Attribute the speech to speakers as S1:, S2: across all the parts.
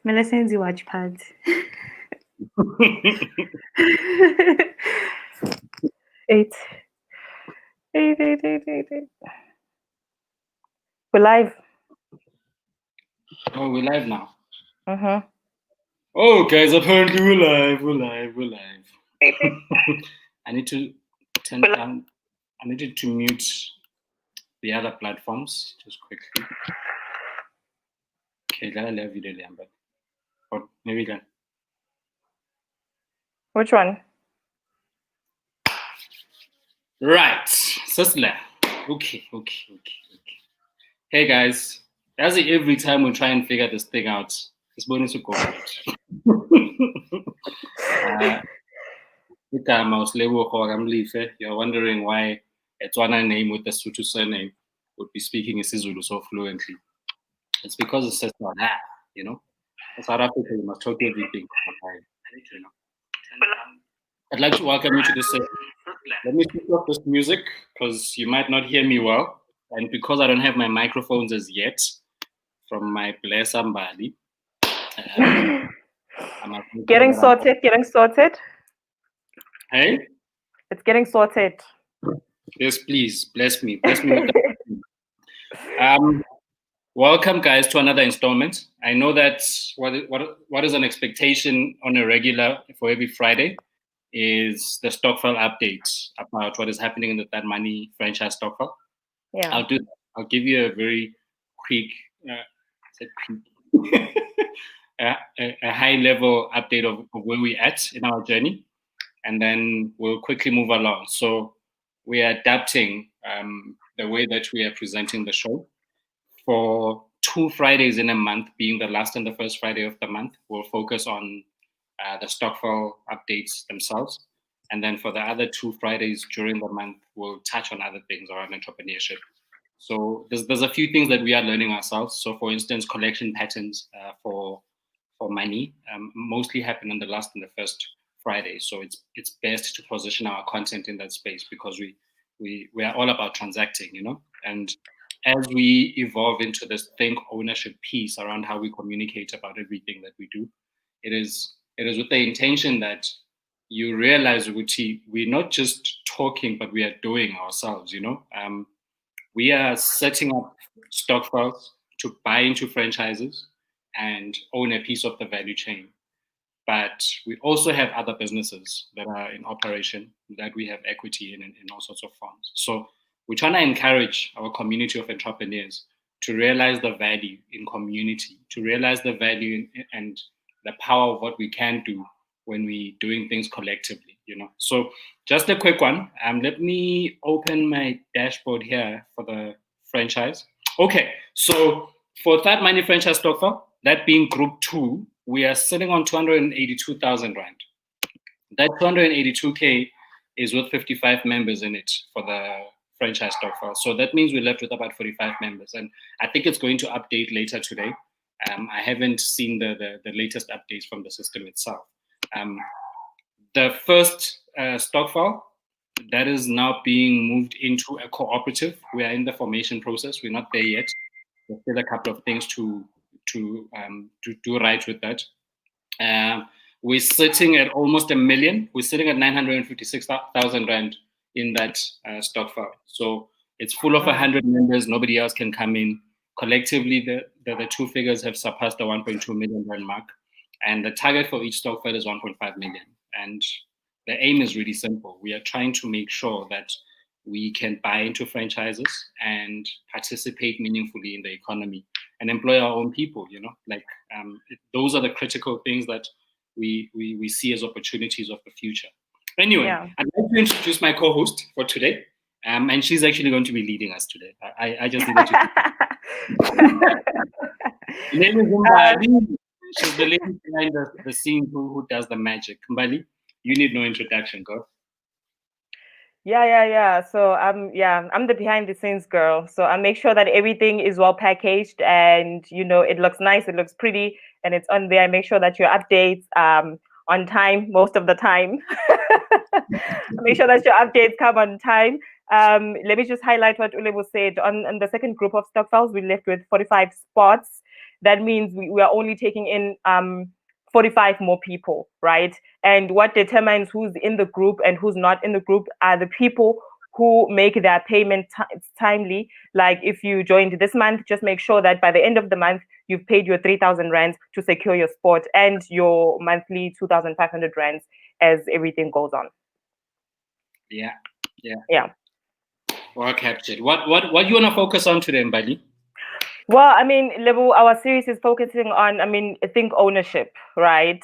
S1: Melesenzi watch pad. Eight. Eight. We're live.
S2: Oh, we're live now.
S1: Mm-hmm.
S2: Oh, guys, apparently we're live. I need to turn down. I needed to mute the other platforms just quickly. Okay, I love video, but or maybe then.
S1: Which one?
S2: Right, Sisla. Okay. Hey guys, as every time we try and figure this thing out, it's bonus to go. You're wondering why a Tswana name with a Sotho surname would be speaking isiZulu so fluently. It's because it says that, you know. In South Africa, you must talk everything. I'd like to welcome you to this session. Let me switch off this music because you might not hear me well. And because I don't have my microphones as yet from my bless somebody.
S1: Getting sorted.
S2: Hey?
S1: It's getting sorted.
S2: Yes, please. Bless me. With that. Welcome, guys, to another installment. I know that what is an expectation on a regular for every Friday is the Stockfile update about what is happening in the That Money franchise Stockfile.
S1: Yeah.
S2: I'll give you a very quick, a high level update of where we're at in our journey, and then we'll quickly move along. So we are adapting the way that we are presenting the show. For 2 Fridays in a month, being the last and the first Friday of the month, we'll focus on the Stockfile updates themselves. And then for the other 2 Fridays during the month, we'll touch on other things around entrepreneurship. So there's a few things that we are learning ourselves. So for instance, collection patterns for money mostly happen on the last and the first Friday. So it's best to position our content in that space because we are all about transacting, you know. And as we evolve into this think ownership piece around how we communicate about everything that we do, it is with the intention that you realize, Uguti, we're not just talking, but we are doing ourselves, you know. We are setting up stock files to buy into franchises and own a piece of the value chain. But we also have other businesses that are in operation that we have equity in all sorts of forms. So we're trying to encourage our community of entrepreneurs to realize the value in community, to realize the value and the power of what we can do when we're doing things collectively, you know. So just a quick one. Let me open my dashboard here for the franchise. Okay, so for That Money franchise stock file, that being group 2, we are sitting on 282,000 Rand. That 282K is with 55 members in it for the franchise stock file. So that means we're left with about 45 members. And I think it's going to update later today. I haven't seen the latest updates from the system itself. The first stock file, that is now being moved into a cooperative. We are in the formation process. We're not there yet. There's still a couple of things to do right with that. We're sitting at almost 1 million. We're sitting at 956,000 Rand in that stock file. So it's full of 100 members. Nobody else can come in. Collectively, the two figures have surpassed the 1.2 million Rand mark. And the target for each stock file is 1.5 million. And the aim is really simple. We are trying to make sure that we can buy into franchises and participate meaningfully in the economy and employ our own people, you know, like those are the critical things that we see as opportunities of the future. Anyway, I'd like to introduce my co-host for today, and she's actually going to be leading us today. I just needed to. Her name is Mbali. She's the lady behind the scene who does the magic. Mbali, you need no introduction, girl.
S1: Yeah. So I'm the behind the scenes girl. So I make sure that everything is well packaged and you know it looks nice, it looks pretty, and it's on there. I make sure that your updates on time most of the time. Make sure that your updates come on time. Let me just highlight what Ulebo said. On the second group of stock files, we left with 45 spots. that means we are only taking in 45 more people, right? And what determines who's in the group and who's not in the group are the people who make their payment timely. Like if you joined this month, just make sure that by the end of the month, you've paid your 3,000 rands to secure your spot and your monthly 2,500 rands as everything goes on.
S2: Yeah.
S1: Yeah.
S2: Well captured. What you want to focus on today, Mbali?
S1: Well, I mean, Level, our series is focusing on, I mean, think ownership, right?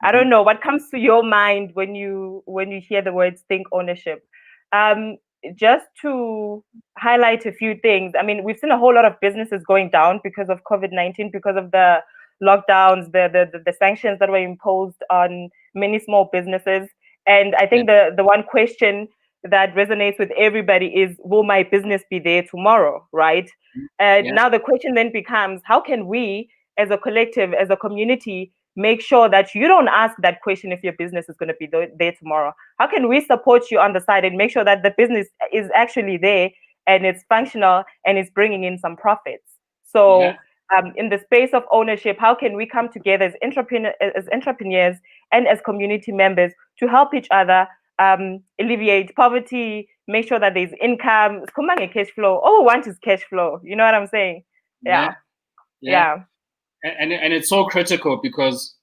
S1: I don't know what comes to your mind when you hear the words think ownership. Um, just to highlight a few things. I mean, we've seen a whole lot of businesses going down because of COVID-19, because of the lockdowns, the sanctions that were imposed on many small businesses. And I think the one question that resonates with everybody is, will my business be there tomorrow, right? And
S2: Yes.
S1: now the question then becomes, how can we, as a collective, as a community, make sure that you don't ask that question if your business is going to be there tomorrow? How can we support you on the side and make sure that the business is actually there and it's functional and it's bringing in some profits? So, in the space of ownership, how can we come together as entrepreneurs and as community members to help each other alleviate poverty, make sure that there's income, cash flow. All we want is cash flow. You know what I'm saying? Yeah.
S2: And it's so critical because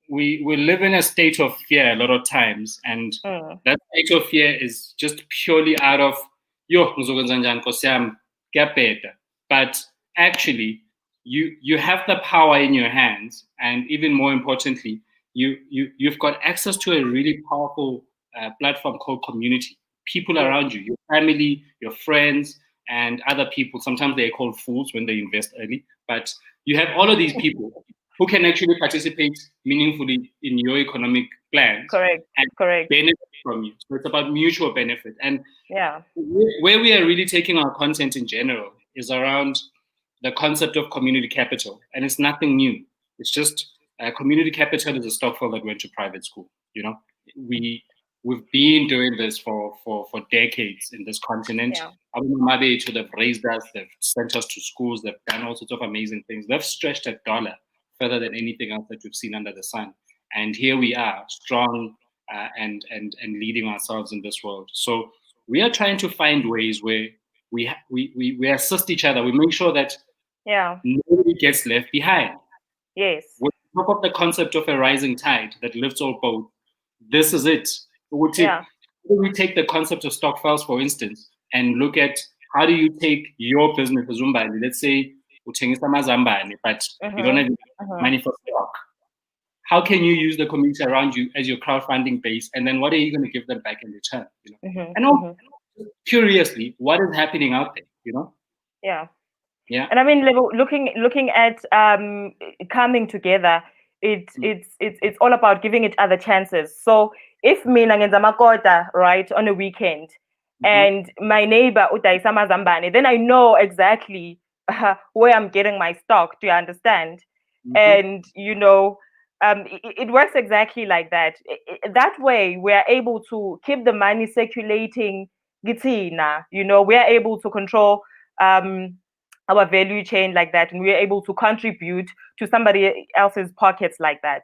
S2: we live in a state of fear a lot of times, and that state of fear is just purely out of but actually you have the power in your hands, and even more importantly, you've got access to a really powerful platform called community. People around you, your family, your friends, and other people. Sometimes they're called fools when they invest early, but you have all of these people who can actually participate meaningfully in your economic plans and benefit from you. So it's about mutual benefit. And where we are really taking our content in general is around the concept of community capital. And it's nothing new. It's just community capital is a stockful that went to private school. You know, we've been doing this for decades in this continent. Maybe they've raised us, they've sent us to schools, they've done all sorts of amazing things. They've stretched a dollar further than anything else that we've seen under the sun. And here we are, strong and leading ourselves in this world. So we are trying to find ways where we assist each other. We make sure that nobody gets left behind.
S1: Yes.
S2: With top of the concept of a rising tide that lifts all boats, this is it. We take the concept of stock files, for instance, and look at how do you take your business as Umbali. Let's say uthengisa amazambane, but you don't have money for stock. How can you use the community around you as your crowdfunding base, and then what are you going to give them back in return? You know? And curiously, what is happening out there? You know?
S1: Yeah. And I mean, looking at coming together, it's all about giving each other chances. So if mina ngenza makota, right, on a weekend, and my neighbor udayisa amazambane, then I know exactly where I'm getting my stock. Do you understand? And you know, it works exactly like that. That way, we are able to keep the money circulating. You know, we are able to control our value chain like that, and we are able to contribute to somebody else's pockets like that.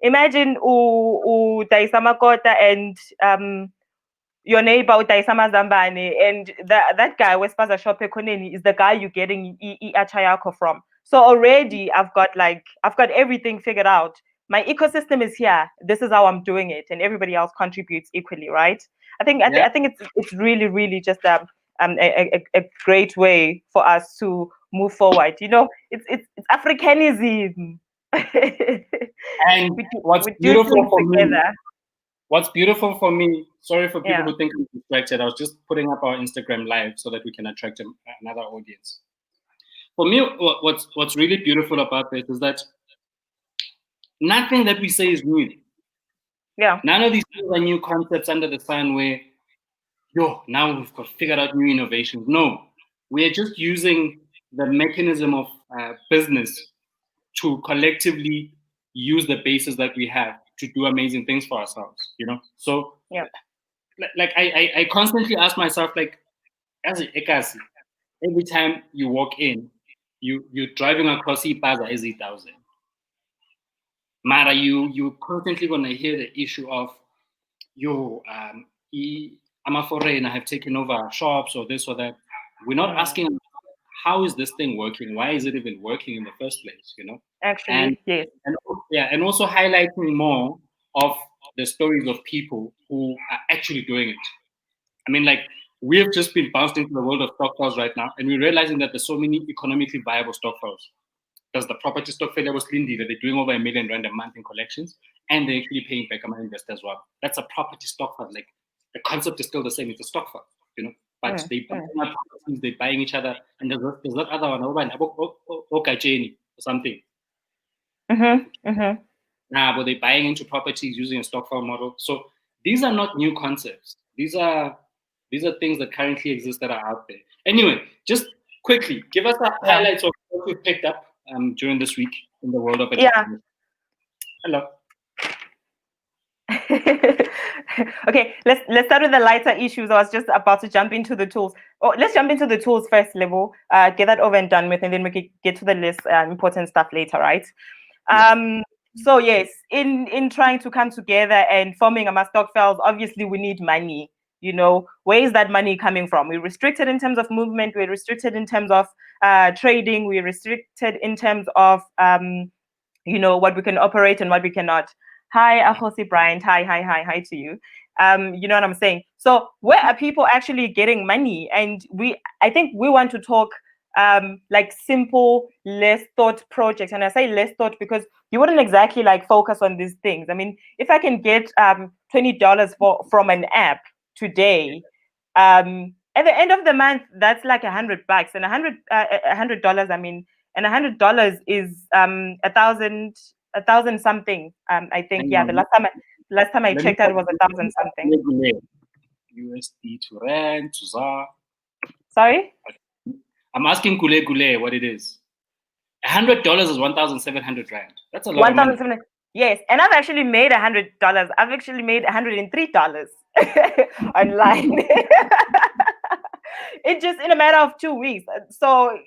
S1: Imagine udayisa makota and your neighbor udayisa amazambane, and that guy wespaza shop ekoneni is the guy you're getting achayako from. So already I've got everything figured out. My ecosystem is here. This is how I'm doing it, and everybody else contributes equally, right? I think it's really just a great way for us to move forward. You know, it's Africanism.
S2: And what's beautiful for me, sorry for people who think I'm distracted, I was just putting up our Instagram live so that we can attract another audience. For me, what's really beautiful about this is that nothing that we say is new. None of these things are new concepts under the sun where, now we've got figured out new innovations. No, we're just using the mechanism of business to collectively use the basis that we have to do amazing things for ourselves, you know? So, like, I constantly ask myself, like, as a Ekasi, every time you walk in, you're driving across Ipaza as 1,000. Mara, you constantly gonna hear the issue of I'm a foreigner, have taken over shops or this or that. We're not asking how is this thing working? Why is it even working in the first place? And
S1: Actually, yes.
S2: and also highlighting more of the stories of people who are actually doing it. I mean, like we have just been bounced into the world of stockpiles right now, and we're realizing that there's so many economically viable stockpiles. There's the property stock failure was Lindy that they're doing over R1 million a month in collections, and they're actually paying back my investor as well. That's a property stock fund. Like the concept is still the same. It's a stock fund. But they're buying properties, they're buying each other, and there's that other one, or something. But they're buying into properties using a stock fund model. So these are not new concepts. These are things that currently exist that are out there. Anyway, just quickly give us the highlights of what we picked up during this week in the world of entrepreneurship. Hello.
S1: Okay, let's start with the lighter issues. I was just about to jump into the tools. Oh, let's jump into the tools first, level. Get that over and done with, and then we can get to the list important stuff later, right? So yes, in trying to come together and forming a stockpiles, obviously we need money. Where is that money coming from? We're restricted in terms of movement. We're restricted in terms of trading. We're restricted in terms of what we can operate and what we cannot. Hi, Ahosi Bryant. Hi to you. You know what I'm saying? So where are people actually getting money? And I think we want to talk like simple, less thought projects. And I say less thought because you wouldn't exactly like focus on these things. I mean, if I can get $20 from an app today, at the end of the month, that's like $100, and $100. I mean, and $100 is a thousand something. I think the last time I checked out it was 1,000 something.
S2: USD to rand to ZAR.
S1: Sorry?
S2: I'm asking Kule what it is. $100 is 1,700 rand. That's a lot of money.
S1: Yes, and I've actually made $100. I've actually made $103 online. It's just in a matter of 2 weeks. So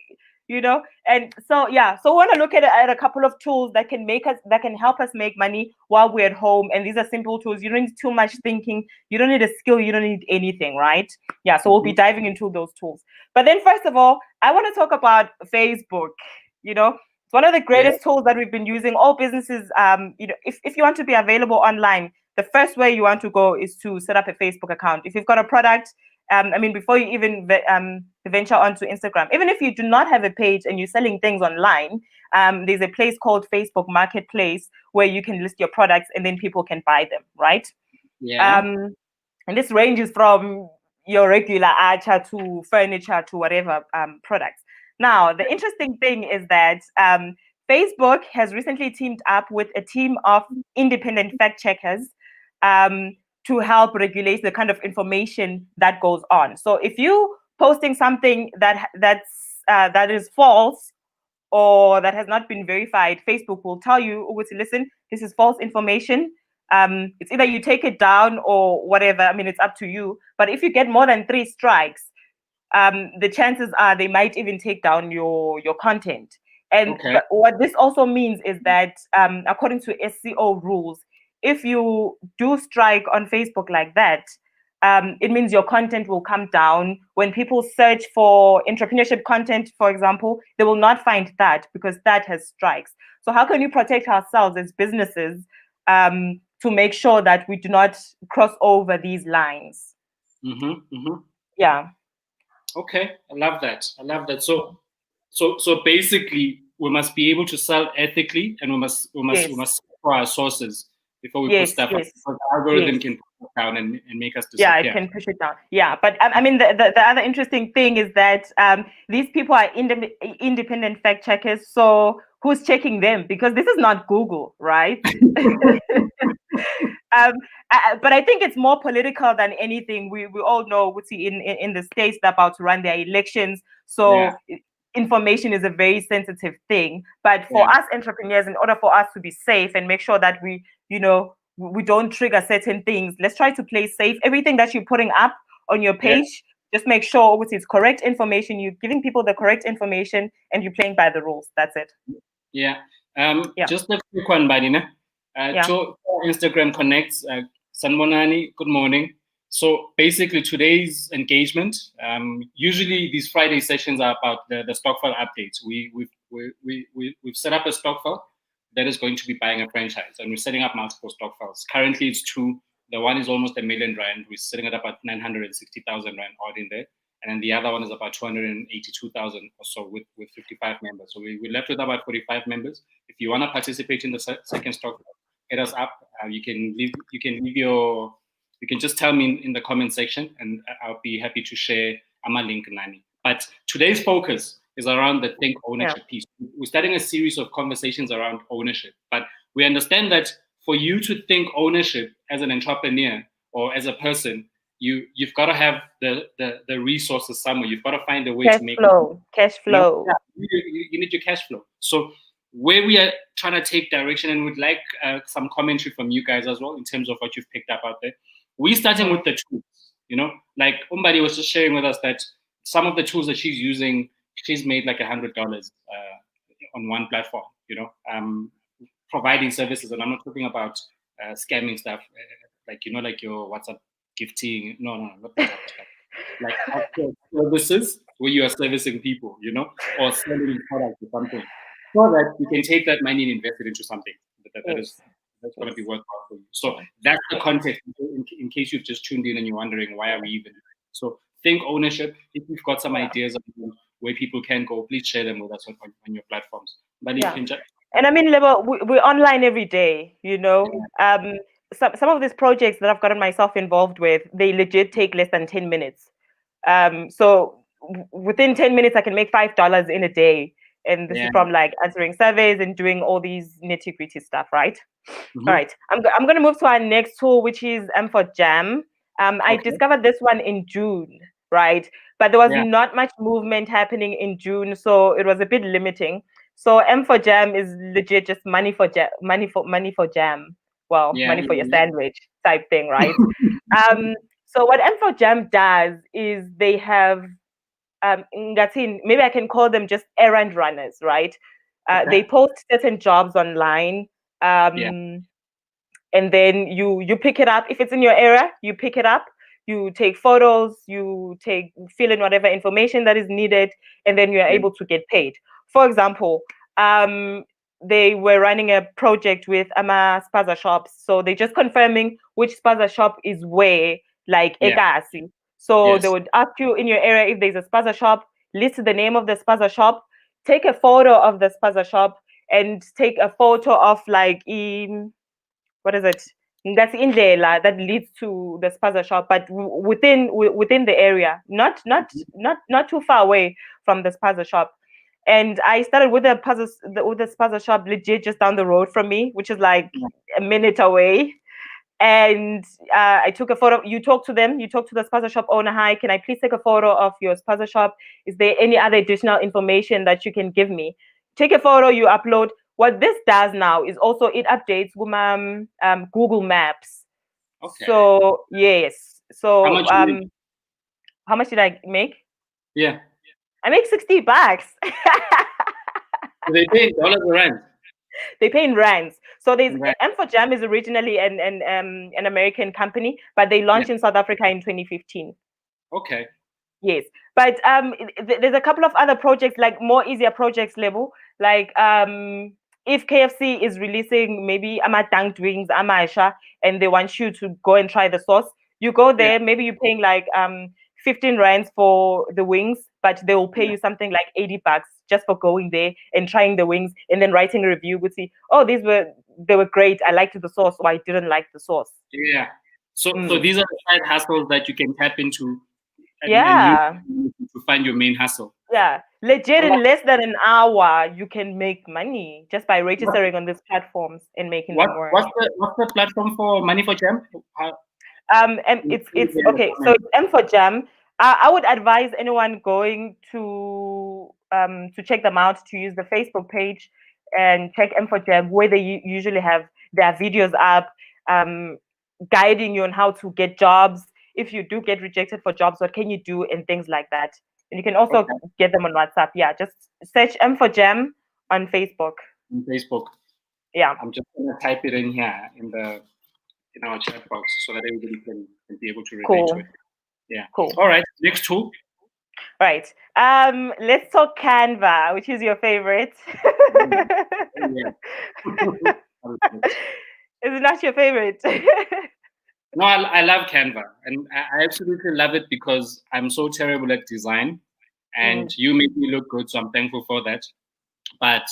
S1: and so so we want to look at a couple of tools that can help us make money while we're at home. And these are simple tools. You don't need too much thinking. You don't need a skill. You don't need anything, right? So we'll be diving into those tools. But then first of all, I want to talk about Facebook. It's one of the greatest tools that we've been using. All businesses, if you want to be available online, the first way you want to go is to set up a Facebook account. If you've got a product, before you even venture onto Instagram, even if you do not have a page and you're selling things online, there's a place called Facebook Marketplace where you can list your products and then people can buy them, right? And this ranges from your regular archer to furniture to whatever products. Now, the interesting thing is that Facebook has recently teamed up with a team of independent fact checkers to help regulate the kind of information that goes on. So if you posting something that is false or that has not been verified, Facebook will tell you, listen, this is false information. It's either you take it down or whatever. I mean, it's up to you. But if you get more than 3 strikes, the chances are they might even take down your content. And but what this also means is that according to SEO rules, if you do strike on Facebook like that, it means your content will come down. When people search for entrepreneurship content, for example, they will not find that because that has strikes. So how can you protect ourselves as businesses to make sure that we do not cross over these lines? Yeah.
S2: Okay, I love that. So basically, we must be able to sell ethically, and we must for our sources before we put stuff up. Because the algorithm can push it down and make us disappear.
S1: Yeah, it can push it down. Yeah, but the other interesting thing is that these people are independent fact checkers. So who's checking them? Because this is not Google, right? But I think it's more political than anything. We all know in the states they're about to run their elections. So information is a very sensitive thing. But for us entrepreneurs, in order for us to be safe and make sure that we don't trigger certain things, let's try to play safe. Everything that you're putting up on your page, Just make sure obviously it's correct information. You're giving people the correct information, and you're playing by the rules. That's it.
S2: Yeah.
S1: Yeah.
S2: Just a quick one, Badina.
S1: Yeah.
S2: To Instagram connects, Sanmonani, good morning. So basically, today's engagement, usually these Friday sessions are about the stockfile updates. We've set up a stockfile that is going to be buying a franchise, and we're setting up multiple stockfiles. Currently, it's two. The one is almost R1 million. We're setting it up at 960,000 Rand odd in there. And then the other one is about 282,000 or so with 55 members. So we're left with about 45 members. If you want to participate in the second stock, hit us up. You can just tell me in the comment section, and I'll be happy to share my link, Nani. But today's focus is around the think ownership piece. We're starting a series of conversations around ownership, but we understand that for you to think ownership as an entrepreneur or as a person, you've got to have the resources somewhere. You've got to find a way to make
S1: cash flow.
S2: You need your cash flow. So where we are trying to take direction, and would like some commentary from you guys as well in terms of what you've picked up out there. We're starting with the tools. Like Umbadi was just sharing with us that some of the tools that she's using, she's made like $100 on one platform. Providing services, and I'm not talking about scamming stuff, like your WhatsApp gifting. No, not that type of stuff. Like actual services where you are servicing people, or selling products or something, so that you can take that money and invest it into something that's going to be worthwhile for you. So that's the context. In case you've just tuned in and you're wondering why are we even. So think ownership. If you've got some ideas of where people can go, please share them with us on your platforms. But you can just.
S1: And I mean, we're online every day, some of these projects that I've gotten myself involved with, they legit take less than 10 minutes. So within 10 minutes, I can make $5 in a day. And this is from like answering surveys and doing all these nitty gritty stuff, right?
S2: Mm-hmm.
S1: All right. I'm going to move to our next tool, which is for Jam. I discovered this one in June, right? But there was not much movement happening in June, so it was a bit limiting. So M for Jam is legit just money for jam. Money for jam. Well, money for your sandwich type thing, right? So what M for Jam does is they have maybe I can call them just errand runners, right? They post certain jobs online. And then you pick it up. If it's in your area, you pick it up, you take photos, fill in whatever information that is needed, and then you are able to get paid. For example, they were running a project with Ama Spaza shops, so they're just confirming which Spaza shop is where, like Ekasi. So they would ask you in your area if there's a Spaza shop, list the name of the Spaza shop, take a photo of the Spaza shop, and take a photo of like what is it? That's indlela that leads to the spaza shop, but within the area, not too far away from the spaza shop. And I started with the spaza shop legit just down the road from me, which is like a minute away. And I took a photo. You talk to them. You talk to the spaza shop owner. Hi, can I please take a photo of your spaza shop? Is there any other additional information that you can give me? Take a photo. You upload. What this does now is also it updates Google Maps.
S2: Okay.
S1: So yes. So how much did I make?
S2: Yeah.
S1: I make $60.
S2: So they pay in dollars or rands?
S1: They pay in rands. So there's M for Jam is originally an American company, but they launched in South Africa in 2015.
S2: Okay.
S1: Yes, but there's a couple of other projects, like more easier projects level, like if KFC is releasing maybe Dunked wings, Aisha, and they want you to go and try the sauce, you go there. Maybe you're paying like 15 rands for the wings, but they will pay you something like $80 just for going there and trying the wings, and then writing a review. Would see, oh, they were great. I liked the sauce, or I didn't like the sauce.
S2: Yeah. So these are the side hustles that you can tap into. To find your main hustle.
S1: Yeah, legit in less than an hour, you can make money just by registering on these platforms and making them work.
S2: What's the platform for Money for Jam?
S1: And it's okay. So it's M for Jam. I would advise anyone going to check them out to use the Facebook page and check M for Jam, where they usually have their videos up, guiding you on how to get jobs. if you do get rejected for jobs, what can you do and things like that. And you can also get them on WhatsApp. Yeah, just search M for Gem on Facebook.
S2: On Facebook.
S1: Yeah.
S2: I'm just gonna type it in here in our chat box so that everybody can be able to relate to it. Yeah.
S1: Cool.
S2: All right. Next tool.
S1: Right. Let's talk Canva, which is your favorite.
S2: Yeah.
S1: Is it not your favorite?
S2: No, I love Canva, and I absolutely love it because I'm so terrible at design, and you make me look good, so I'm thankful for that. But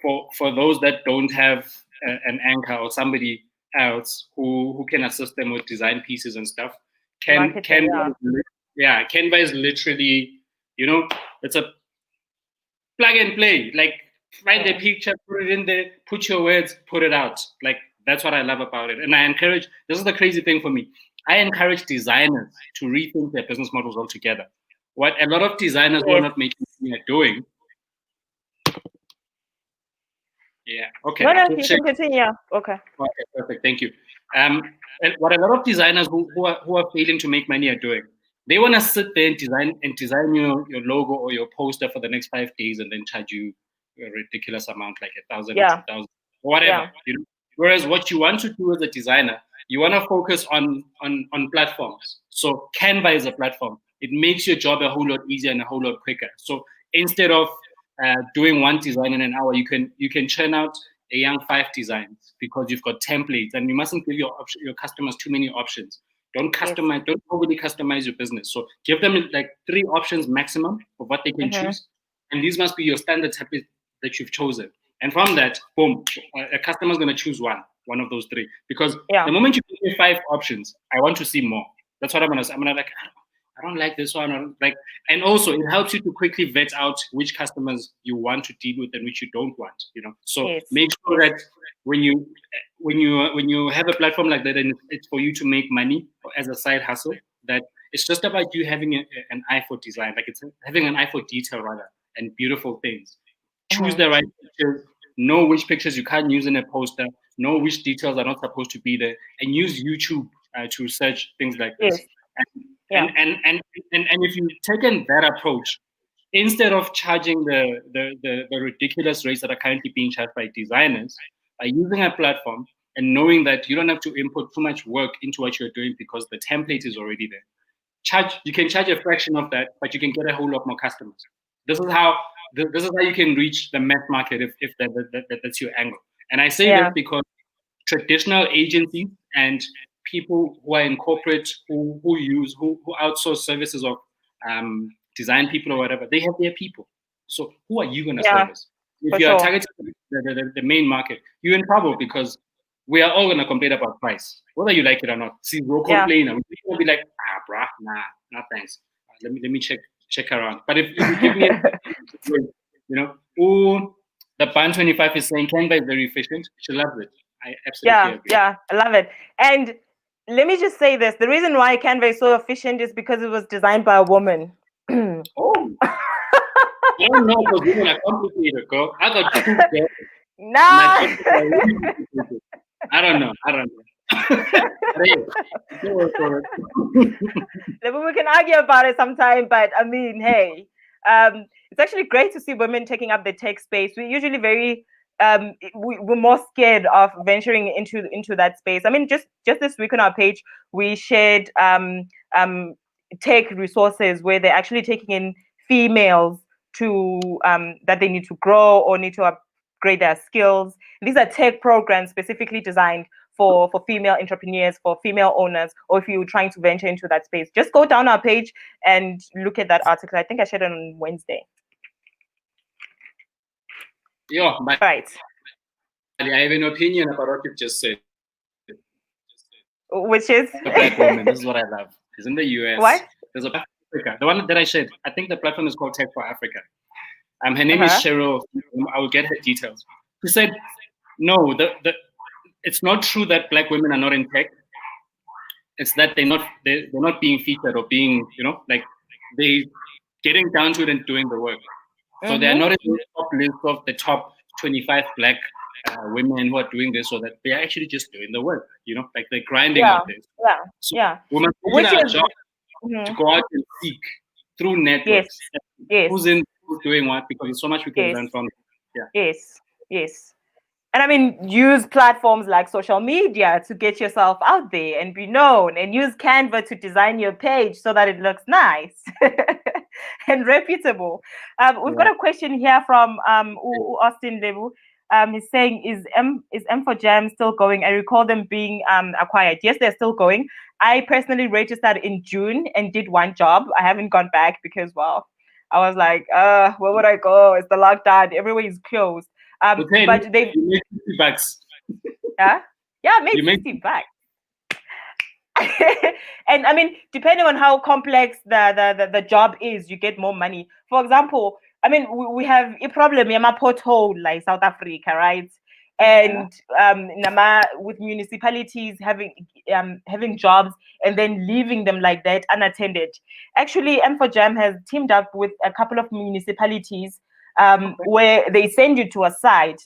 S2: for those that don't have an anchor or somebody else who can assist them with design pieces and stuff, Canva is literally, it's a plug and play. Like, find a picture, put it in there, put your words, put it out. Like, that's what I love about it. And I encourage, this is the crazy thing for me, I encourage designers to rethink their business models altogether. What a lot of designers who are not making money are doing. Yeah. Okay.
S1: No, you can continue. Okay.
S2: Okay. Perfect. Thank you. And what a lot of designers who are failing to make money are doing, they want to sit there and design your logo or your poster for the next 5 days and then charge you a ridiculous amount, like 1,000 or 2,000 or whatever. Whereas what you want to do as a designer, you want to focus on platforms. So Canva is a platform. It makes your job a whole lot easier and a whole lot quicker. So instead of doing one design in an hour, you can churn out a young 5 designs because you've got templates, and you mustn't give your customers too many options. Don't customize. Don't overly customize your business. So give them like 3 options maximum of what they can choose, and these must be your standard template that you've chosen. And from that, boom, a customer's going to choose one of those 3. Because the moment you give me 5 options, I want to see more. That's what I'm going to say. I'm going to I don't like this one. And also it helps you to quickly vet out which customers you want to deal with and which you don't want. So make sure that when you have a platform like that and it's for you to make money as a side hustle, that it's just about you having an eye for design, like it's having an eye for detail rather, and beautiful things. Choose the right pictures, know which pictures you can't use in a poster, know which details are not supposed to be there, and use YouTube to search things like this. And if you've taken that approach, instead of charging the ridiculous rates that are currently being charged by designers, by using a platform and knowing that you don't have to input too much work into what you're doing because the template is already there. You can charge a fraction of that, but you can get a whole lot more customers. This is how you can reach the mass market if that's your angle. And I say that because traditional agencies and people who are in corporate who outsource services of design people or whatever, they have their people. So who are you going to service? If you are targeting the main market, you're in trouble because we are all going to complain about price, whether you like it or not. See, we'll complain. We're going to be like, bruh, nah, thanks. Let me check around. But if you give me, the Band 25 is saying Canva is very efficient. She loves it. I absolutely agree.
S1: Yeah, I love it. And let me just say this: the reason why Canva is so efficient is because it was designed by a woman.
S2: Oh. I don't know, because women are complicated, girl. I got 2 girls.
S1: Nah.
S2: I don't know.
S1: We can argue about it sometime, but I mean, hey, it's actually great to see women taking up the tech space. We're usually very we're more scared of venturing into that space. I mean, just this week on our page, we shared tech resources where they're actually taking in females to that they need to grow or need to upgrade their skills. These are tech programs specifically designed for female entrepreneurs, for female owners, or if you're trying to venture into that space. Just go down our page and look at that article. I think I shared it on Wednesday.
S2: Yeah,
S1: right.
S2: I have an opinion about what you've just said.
S1: Which is?
S2: The Black woman. This is what I love. It's in the US.
S1: What?
S2: There's a Africa. The one that I shared. I think the platform is called Tech for Africa. Her name is Cheryl. I will get her details. She said, no, it's not true that Black women are not in tech. It's that they're not being featured or being, like they getting down to it and doing the work. So they're not in the top list of the top 25 Black women who are doing this, so that they're actually just doing the work, like they're grinding
S1: Yeah,
S2: out this.
S1: yeah,
S2: So
S1: yeah.
S2: we must make it
S1: Which
S2: our
S1: is,
S2: job to
S1: mhm.
S2: go out and seek through
S1: Yes,
S2: networks
S1: yes,
S2: who's in, who's doing what, because there's so much we can
S1: yes,
S2: learn from. Yeah.
S1: yes, yes. And I mean, use platforms like social media to get yourself out there and be known, and use Canva to design your page so that it looks nice and reputable. We've
S2: Yeah.
S1: got a question here from Austin Lebu. He's saying, is M for Jam still going? I recall them being acquired. Yes, they're still going. I personally registered in June and did one job. I haven't gone back because, well, I was like, where would I go? It's the lockdown. Everywhere is closed.
S2: But hey,
S1: But they've,
S2: you make $50.
S1: yeah, yeah, I made
S2: You make
S1: 60 back. And I mean, depending on how complex the job is, you get more money. For example, I mean, we have a problem, yeah, pothole like South Africa, right?
S2: yeah.
S1: And with municipalities having jobs and then leaving them like that unattended. Actually, M4Jam has teamed up with a couple of municipalities
S2: Okay.
S1: where they send you to a site.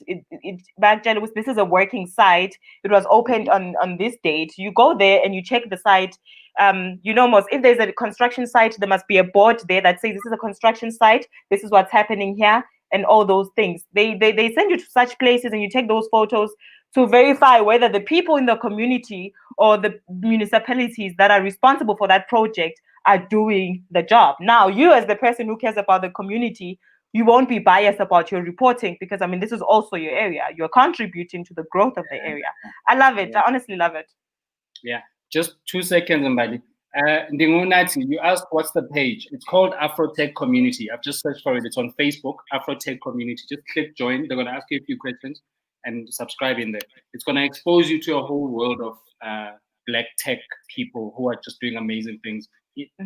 S1: Back then, this is a working site. It was opened on this date. You go there and you check the site. Most if there's a construction site, there must be a board there that says this is a construction site. This is what's happening here, and all those things. They send you to such places, and you take those photos to verify whether the people in the community or the municipalities that are responsible for that project are doing the job. Now, you as the person who cares about the community, you won't be biased about your reporting, because I mean, this is also your area. You're contributing to the growth of the area. I love it.
S2: Yeah.
S1: I honestly love it.
S2: Yeah. Just 2 seconds, Mbali. Ndingunati, you asked what's the page. It's called Afrotech Community. I've just searched for it. It's on Facebook, Afrotech Community. Just click join. They're going to ask you a few questions and subscribe in there. It's going to expose you to a whole world of Black tech people who are just doing amazing things,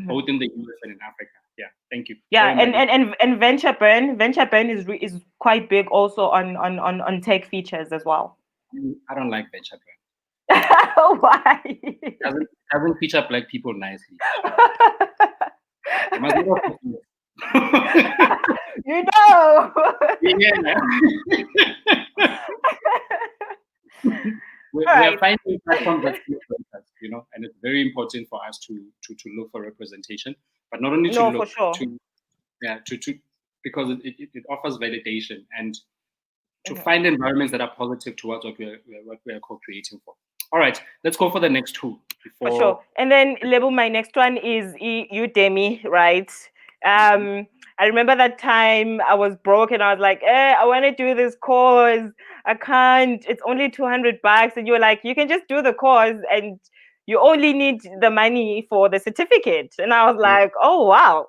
S2: both in the US and in Africa. Yeah, thank you.
S1: Yeah,
S2: Sorry,
S1: and venture burn is quite big also on tech features as well.
S2: I don't like venture.
S1: Why?
S2: Doesn't feature Black people nicely.
S1: You know.
S2: Yeah. We are finding platforms that us, and it's very important for us to look for representation, but not only to
S1: No,
S2: look
S1: for sure.
S2: to because it offers validation and to find environments that are positive towards what we are co-creating for. All right, let's go for the next two.
S1: For sure. And then label my next one is Udemy, right? I remember that time I was broke and I was like, I want to do this course. I can't. It's only $200. And you were like, you can just do the course and you only need the money for the certificate. And I was like, oh, wow.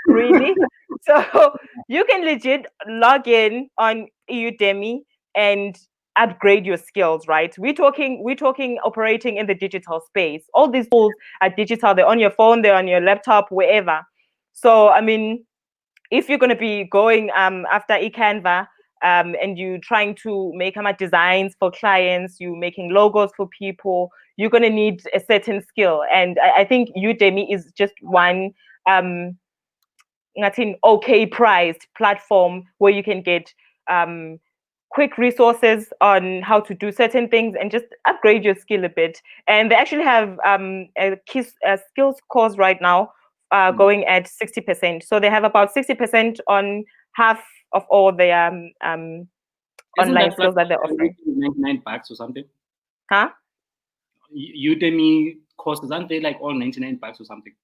S1: Really? So you can legit log in on Udemy and upgrade your skills, right? We're talking operating in the digital space. All these tools are digital. They're on your phone, they're on your laptop, wherever. So I mean, if you're going to be going after eCanva and you trying to make designs for clients, you making logos for people, you're going to need a certain skill. And I think Udemy is just one okay priced platform where you can get quick resources on how to do certain things and just upgrade your skill a bit. And they actually have a skills course right now going at 60%. So they have about 60% on half of all the online skills that they're offering.
S2: $99 or something?
S1: Huh?
S2: Udemy courses, aren't they like all $99 or something?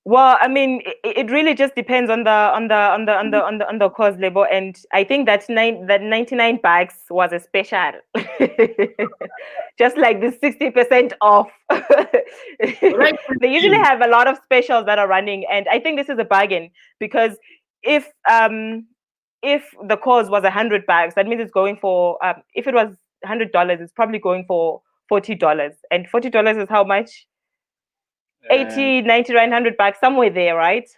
S1: Well, I mean, it really just depends on the course label, and I think that 99 bucks was a special, just like the 60% off. They usually have a lot of specials that are running, and I think this is a bargain because if the course was $100, that means it's going for if it was $100, it's probably going for $40, and $40 is how much? 80, 90, $100, somewhere there, right?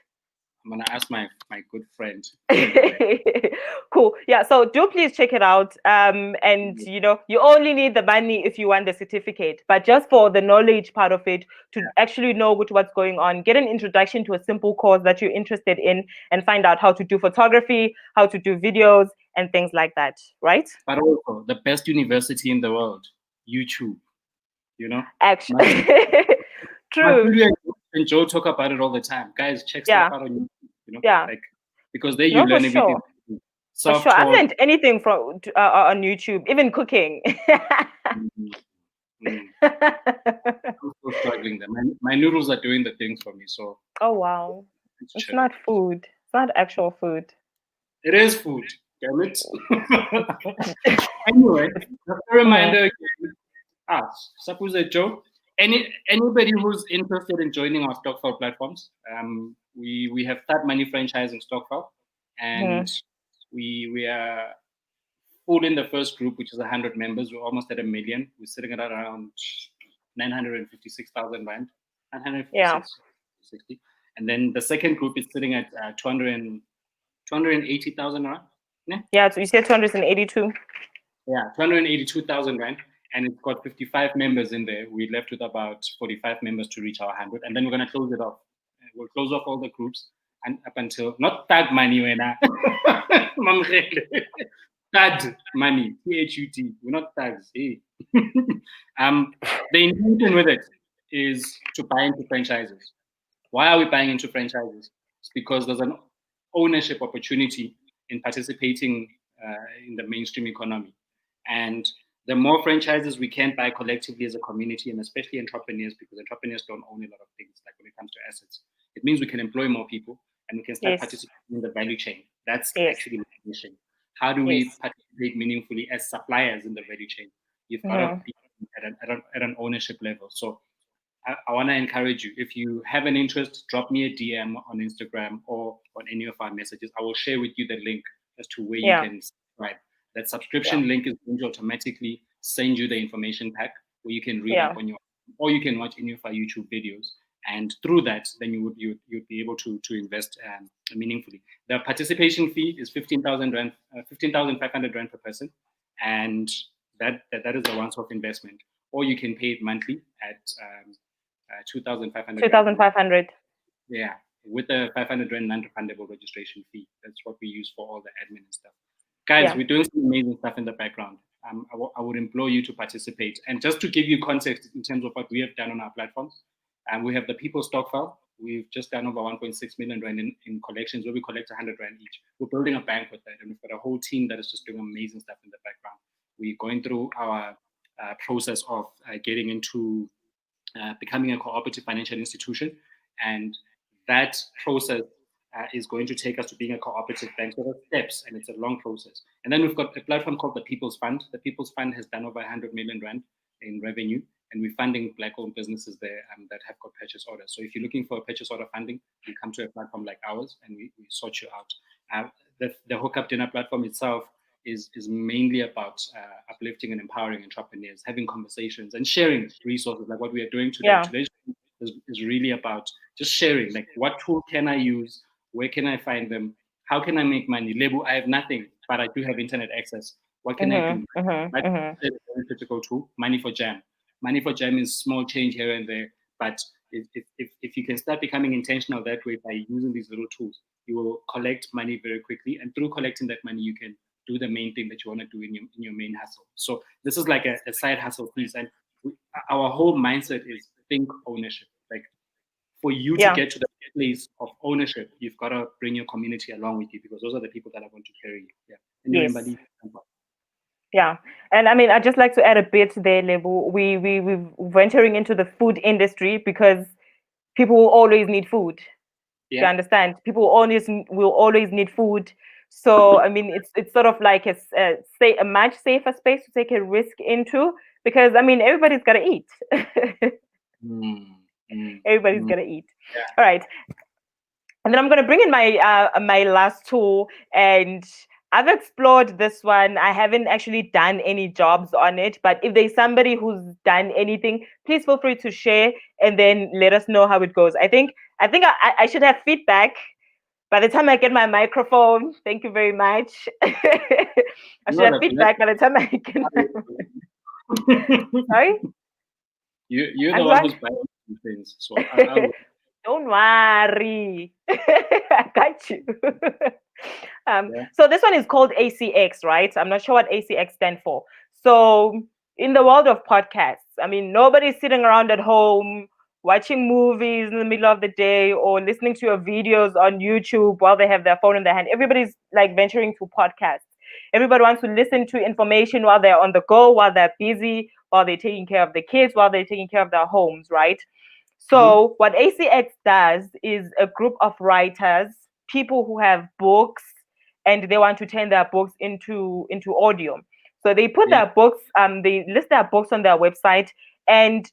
S2: I'm gonna ask my good friend there.
S1: Cool. Yeah. So do please check it out. And you only need the money if you want the certificate, but just for the knowledge part of it, to actually know what's going on, get an introduction to a simple course that you're interested in, and find out how to do photography, how to do videos, and things like that. Right?
S2: But also the best university in the world, YouTube. You know,
S1: Actually, true.
S2: Matthew and Joe talk about it all the time. Guys, check stuff
S1: Yeah.
S2: out on YouTube.
S1: Yeah.
S2: Like because there you
S1: No, for
S2: learn everything.
S1: sure. For sure. I've
S2: Self-taught.
S1: learned anything from on YouTube, even cooking.
S2: Mm, mm. I'm still struggling there. My noodles are doing the things for me, so
S1: Oh wow.
S2: it's
S1: It's
S2: chilling.
S1: not food. It's not actual food.
S2: It is food, damn it. Anyway, just a
S1: Mm,
S2: reminder again. Suppose a Joe. Anybody who's interested in joining our Stockfile platforms, we have Start Money franchise in Stockfile, and
S1: mm.
S2: we are full in the first group, which is 100 members. We're almost at 1 million. We're sitting at around 956,000 rand,
S1: Yeah.
S2: 956, 60. And then the second group is sitting at 280,000 rand. Yeah,
S1: Yeah. So you said 282.
S2: yeah, 282,000 rand. And it's got 55 members in there. We're left with about 45 members to reach our 100. And then we're going to close it off. We'll close off all the groups and up until, not tag money, when Tad money, THUT. We're not tags. Hey. um, the intention with it is to buy into franchises. Why are we buying into franchises? It's because there's an ownership opportunity in participating in the mainstream economy. And the more franchises we can buy collectively as a community, and especially entrepreneurs, because entrepreneurs don't own a lot of things, like when it comes to assets, it means we can employ more people and we can start
S1: Yes.
S2: participating in the value chain. That's
S1: Yes.
S2: actually my mission. How do we
S1: Yes.
S2: participate meaningfully as suppliers in the value chain? You've got to
S1: Mm-hmm.
S2: be at an ownership level. So I want to encourage you. If you have an interest, drop me a DM on Instagram or on any of our messages. I will share with you the link as to where you
S1: Yeah.
S2: can subscribe. That
S1: Yeah.
S2: subscription link is going to automatically send you the information pack where you can read up
S1: Yeah.
S2: on your, or you can watch any of our YouTube videos. And through that, then you'd be able to invest meaningfully. The participation fee is 15,000 rand, 15,500 rand per person, and that is a once-off investment. Or you can pay it monthly at 2,500
S1: Two
S2: rand
S1: thousand
S2: a month.
S1: five hundred.
S2: Yeah, with a 500 rand non-refundable registration fee. That's what we use for all the admin and stuff. Guys,
S1: Yeah.
S2: we're doing some amazing stuff in the background. I would implore you to participate. And just to give you context in terms of what we have done on our platforms, we have the People Stock File. We've just done over 1.6 million rand in collections where we collect 100 rand each. We're building a bank with that, and we've got a whole team that is just doing amazing stuff in the background. We're going through our process of getting into becoming a cooperative financial institution. And that process is going to take us to being a cooperative bank. So there's steps, and it's a long process. And then we've got a platform called the People's Fund. The People's Fund has done over 100 million rand in revenue, and we're funding black-owned businesses there that have got purchase orders. So if you're looking for a purchase order funding, you come to a platform like ours, and we sort you out. The Hookup Dinner platform itself is mainly about uplifting and empowering entrepreneurs, having conversations and sharing resources like what we are doing today.
S1: Yeah.
S2: Today's is really about just sharing, like what tool can I use, where can I find them, how can I make money. Lebu, I have nothing, but I do have internet access. What can I
S1: Mm-hmm.
S2: do?
S1: Mm-hmm.
S2: That's
S1: Mm-hmm.
S2: a very critical tool. Money for Jam. Money for Jam is small change here and there, but if you can start becoming intentional that way by using these little tools, you will collect money very quickly. And through collecting that money, you can do the main thing that you want to do in your main hustle. So this is like a side hustle piece. And our whole mindset is think ownership. Like for you to
S1: Yeah.
S2: get to the place of ownership, you've got to bring your community along with you because those are the people that are going to carry you. Yeah. Anyway,
S1: Yes.
S2: buddy.
S1: Yeah. And I mean, I'd just like to add a bit there, Lebu. We're venturing into the food industry because people will always need food. You
S2: Yeah.
S1: understand? People will always need food. So I mean, it's sort of like say a much safer space to take a risk into because I mean everybody's got to eat.
S2: Mm, mm,
S1: Everybody's
S2: mm.
S1: got to eat.
S2: Yeah.
S1: All right. And then I'm going to bring in my last tool, and I've explored this one. I haven't actually done any jobs on it, but if there's somebody who's done anything, please feel free to share and then let us know how it goes. I think I should have feedback By the time I get my microphone, thank you very much. I should
S2: Not
S1: have
S2: a
S1: feedback by the time I get my... Sorry?
S2: You're the
S1: I'm
S2: one
S1: what?
S2: who's buying things, so I'll
S1: Don't worry. I got you.
S2: yeah.
S1: So this one is called ACX, right? I'm not sure what ACX stands for. So in the world of podcasts, I mean, nobody's sitting around at home watching movies in the middle of the day or listening to your videos on YouTube while they have their phone in their hand. Everybody's like venturing to podcasts. Everybody wants to listen to information while they're on the go, while they're busy, while they're taking care of the kids, while they're taking care of their homes, right?
S2: Mhm.
S1: So what ACX does is a group of writers, people who have books, and they want to turn their books into audio. So they put
S2: Yeah.
S1: their books, they list their books on their website, and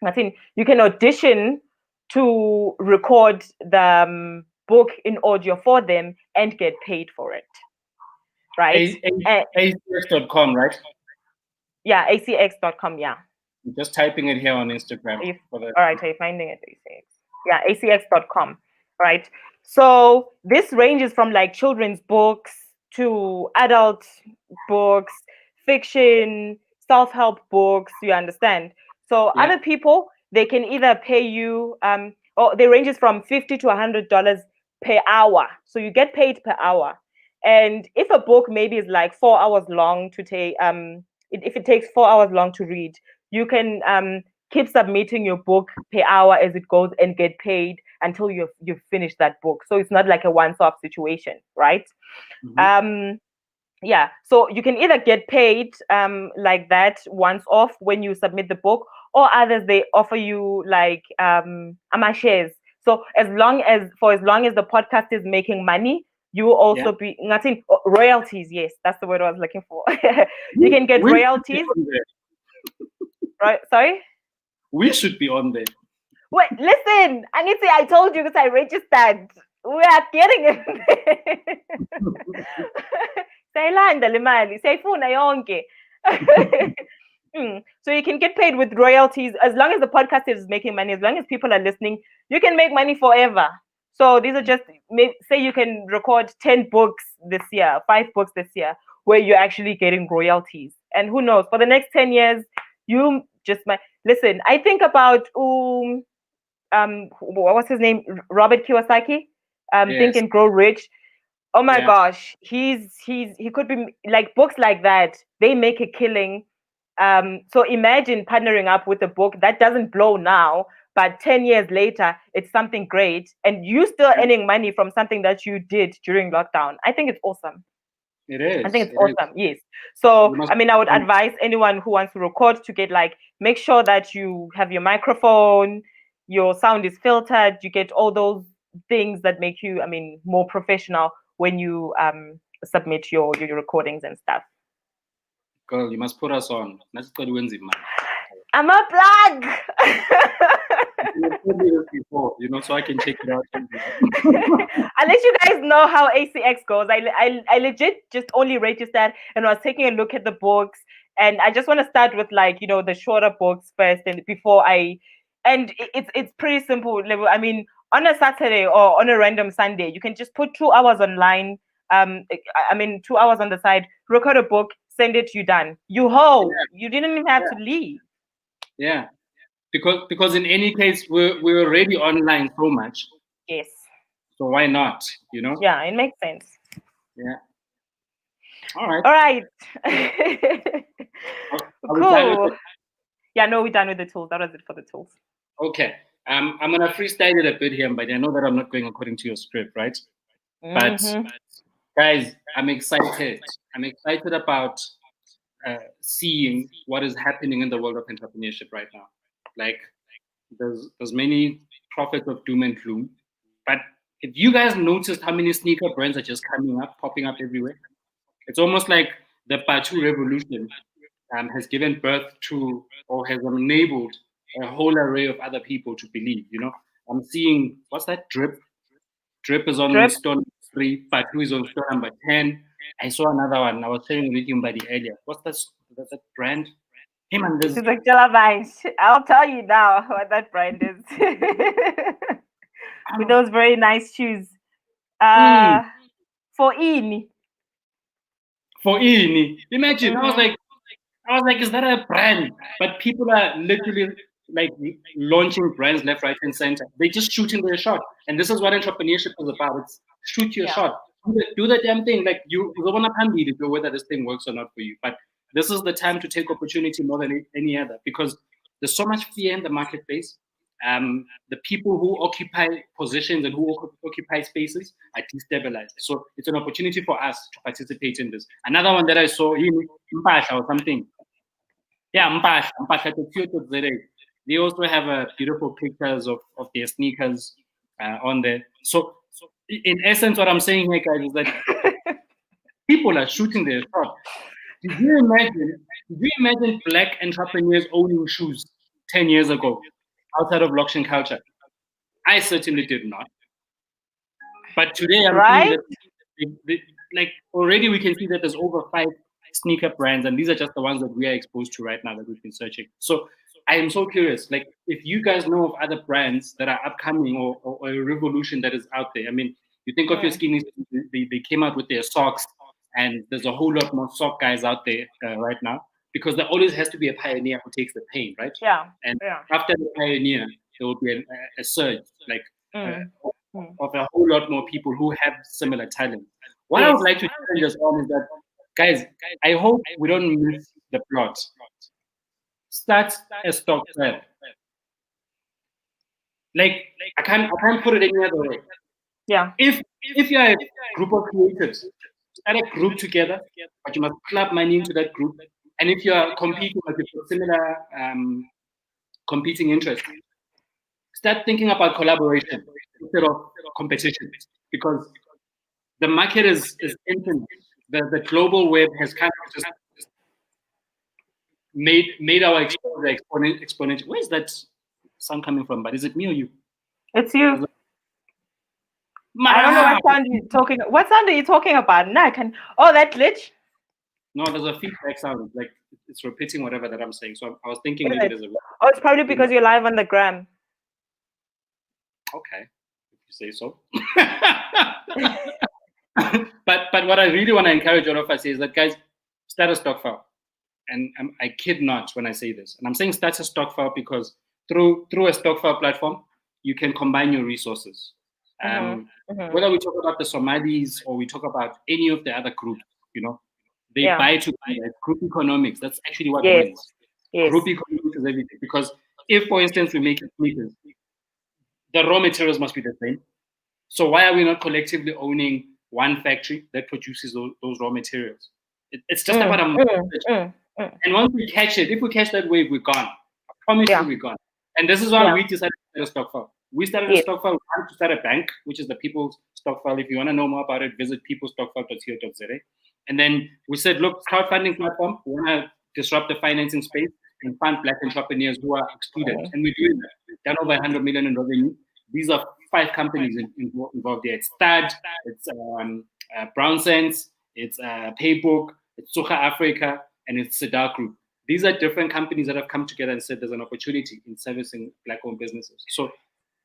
S1: I think you can audition to record the book in audio for them and get paid for it, right? And
S2: ACS.com, right?
S1: yeah, acx.com, yeah.
S2: I'm just typing it here on Instagram
S1: If,
S2: for the
S1: all right, are you finding it? ACX. Yeah, acx.com. Right. So this ranges from like children's books to adult books, fiction, self-help books, you understand? So
S2: yeah.
S1: other people, they can either pay you or they ranges from 50 to $100 per hour. So you get paid per hour. And if a book maybe is like 4 hours long to take if it takes 4 hours long to read, you can keep submitting your book per hour as it goes and get paid until you've finished that book. So it's not like a once-off situation, right?
S2: Mm-hmm.
S1: Yeah, so you can either get paid like that once off when you submit the book, or others they offer you like ama shares. So as long as the podcast is making money, you will
S2: Yeah.
S1: also be nothing royalties. Yes, that's the word I was looking for. You can get
S2: We should be
S1: royalties,
S2: on there.
S1: right? Sorry.
S2: We should be on there.
S1: Wait, listen, Aniti, I told you because I registered. We are getting it. Sayilanda le mali, siyayifuna yonke. So you can get paid with royalties as long as the podcast is making money, as long as people are listening, you can make money forever. So these are just, say you can record 10 books this year, 5 books this year, where you're actually getting royalties. And who knows, for the next 10 years, you just might, listen, I think about, what's his name? Robert Kiyosaki, Think
S2: Yes.
S1: and Grow Rich. Oh my
S2: Yeah.
S1: gosh, he could be like books like that. They make a killing. So imagine partnering up with a book that doesn't blow now, but 10 years later, it's something great, and you still earning money from something that you did during lockdown. I think it's awesome.
S2: It
S1: I think
S2: is.
S1: it's
S2: It is.
S1: awesome. Yes. So,
S2: You must.
S1: I mean, I would advise anyone who wants to record to get like, make sure that you have your microphone, your sound is filtered, you get all those things that make you, I mean, more professional when you submit your recordings and stuff.
S2: Girl, you must put us on. Let's go to Wednesday, man.
S1: I'm a plug.
S2: You told me this before, so I can check it out.
S1: I'll let you guys know how ACX goes. I legit just only registered and was taking a look at the books. And I just want to start with like, the shorter books first and before and it's pretty simple. I mean, on a Saturday or on a random Sunday, you can just put 2 hours online. I mean, 2 hours on the side, record a book, send it, you done. You didn't even have to leave.
S2: Yeah. Because in any case we're already online so much,
S1: Yes.
S2: so why not?
S1: Yeah, it makes sense.
S2: Yeah. All right.
S1: All right.
S2: Are we done with
S1: Cool.
S2: it?
S1: Yeah, no, we're done with the tools. That was it for the tools.
S2: Okay. I'm gonna freestyle it a bit here, but I know that I'm not going according to your script, right? But guys, I'm excited. I'm excited about seeing what is happening in the world of entrepreneurship right now. Like, there's many prophets of doom and gloom, but if you guys noticed how many sneaker brands are just coming up, popping up everywhere, it's almost like the Batu revolution has given birth to, or has enabled, a whole array of other people to believe. I'm seeing, what's that? Drip is on
S1: Drip.
S2: store 3, Batu is on store number 10. I saw another one. I was sharing with you buddy earlier. What's that brand? Hey man, there's
S1: She's like, Jella Vines. I'll tell you now what that brand is. with those very nice shoes.
S2: Mm,
S1: For Ini.
S2: for Ini. Imagine,
S1: Mm-hmm.
S2: I was like, is that a brand? But people are literally like launching brands left, right, and center. They're just shooting their shot. And this is what entrepreneurship is about. It's shoot your
S1: Yeah.
S2: shot. Do the damn thing. Like you don't want to know whether this thing works or not for you. But this is the time to take opportunity more than any other because there's so much fear in the marketplace. The people who occupy positions and who occupy spaces are destabilized. So it's an opportunity for us to participate in this. Another one that I saw in Mpasha or something. Yeah, Mpasha they also have beautiful pictures of their sneakers on there. So in essence, what I'm saying here, guys, is that people are shooting their shot. Did you imagine black entrepreneurs owning shoes 10 years ago outside of blockchain culture? I certainly did not. But today I'm seeing
S1: Right?
S2: that, like already we can see that there's over 5 sneaker brands, and these are just the ones that we are exposed to right now that we've been searching. So I am so curious, like if you guys know of other brands that are upcoming or a revolution that is out there. I mean, you think of your
S1: Mm.
S2: skinny, they came out with their socks, and there's a whole lot more sock guys out there right now because there always has to be a pioneer who takes the pain, right?
S1: Yeah.
S2: And
S1: Yeah.
S2: after the pioneer, there will be a surge, like
S1: Mm.
S2: uh,
S1: Mm.
S2: of a whole lot more people who have similar talent. What I
S1: Yes.
S2: would like to challenge us on is that, guys, I hope we don't miss the plot. Start a stock sale. Like I can't put it any other way.
S1: Yeah.
S2: If you're a group of creatives, start a group together, but you must club money into that group. And if you are competing with similar competing interests, start thinking about collaboration instead of competition because the market is infinite. The global web has kind of just made our exposure exponential. Where is that sound coming from? But is it me or you?
S1: It's you.
S2: Like,
S1: I don't know
S2: Mara!
S1: what sound you're talking. What sound are you talking about? No, I can. Oh, that glitch.
S2: No, there's a feedback sound. Like it's repeating whatever that I'm saying. So I was thinking
S1: Is
S2: maybe
S1: it?
S2: there's a
S1: Oh, it's probably because you're live on the gram.
S2: okay, if you say so. but what I really want to encourage all of us is that guys, start a stock file. And I kid not when I say this. And I'm saying start a stock file because through a stock file platform, you can combine your resources. Whether we talk about the Somalis or we talk about any of the other groups, they
S1: Yeah.
S2: buy together. Group economics, that's actually what
S1: Yes.
S2: wins.
S1: Yes.
S2: Group economics is everything. Because if, for instance, we make sneakers, the raw materials must be the same. So why are we not collectively owning one factory that produces those raw materials? It's just about a market. And once we catch it, if we catch that wave, we're gone. I promise you, we're gone. And this is why we decided to start a stock file. We started a stock file. We wanted to start a bank, which is the People's Stock File. If you want to know more about it, visit peoplestockfile.co.za. And then we said, look, crowdfunding platform, we want to disrupt the financing space and fund black entrepreneurs who are excluded. And we're doing that. Done over 100 million in revenue. These are 5 companies involved there. It's Stad, it's Brown Sense, it's Paybook, it's Sucha Africa, and it's Sedar Group. These are different companies that have come together and said there's an opportunity in servicing black-owned businesses. So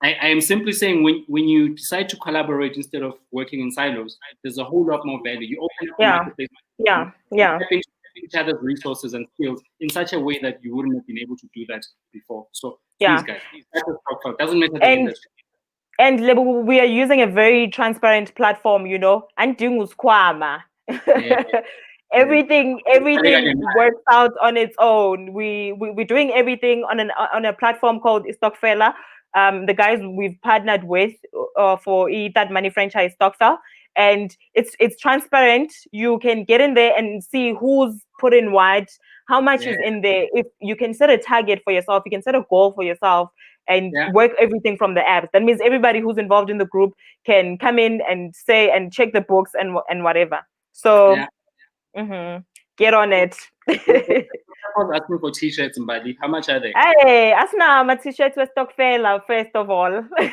S2: I am simply saying when you decide to collaborate instead of working in silos, there's a whole lot more value. You open up the marketplace, tapping each other's resources and skills in such a way that you wouldn't have been able to do that before. So please, guys, doesn't matter the industry.
S1: And we are using a very transparent platform, and Kwama. Everything works out on its own. We're doing everything on a platform called Stockfella. The guys we've partnered with for that money franchise Stockfell, and it's transparent. You can get in there and see who's put in what, how much is in there. If you can set a target for yourself, you can set a goal for yourself and work everything from the apps. That means everybody who's involved in the group can come in and say and check the books and whatever. So get on it.
S2: I was asking for t-shirts in Bali. How much are they?
S1: Hey, Asna, my t-shirt was Stockfella, first of all.
S2: He's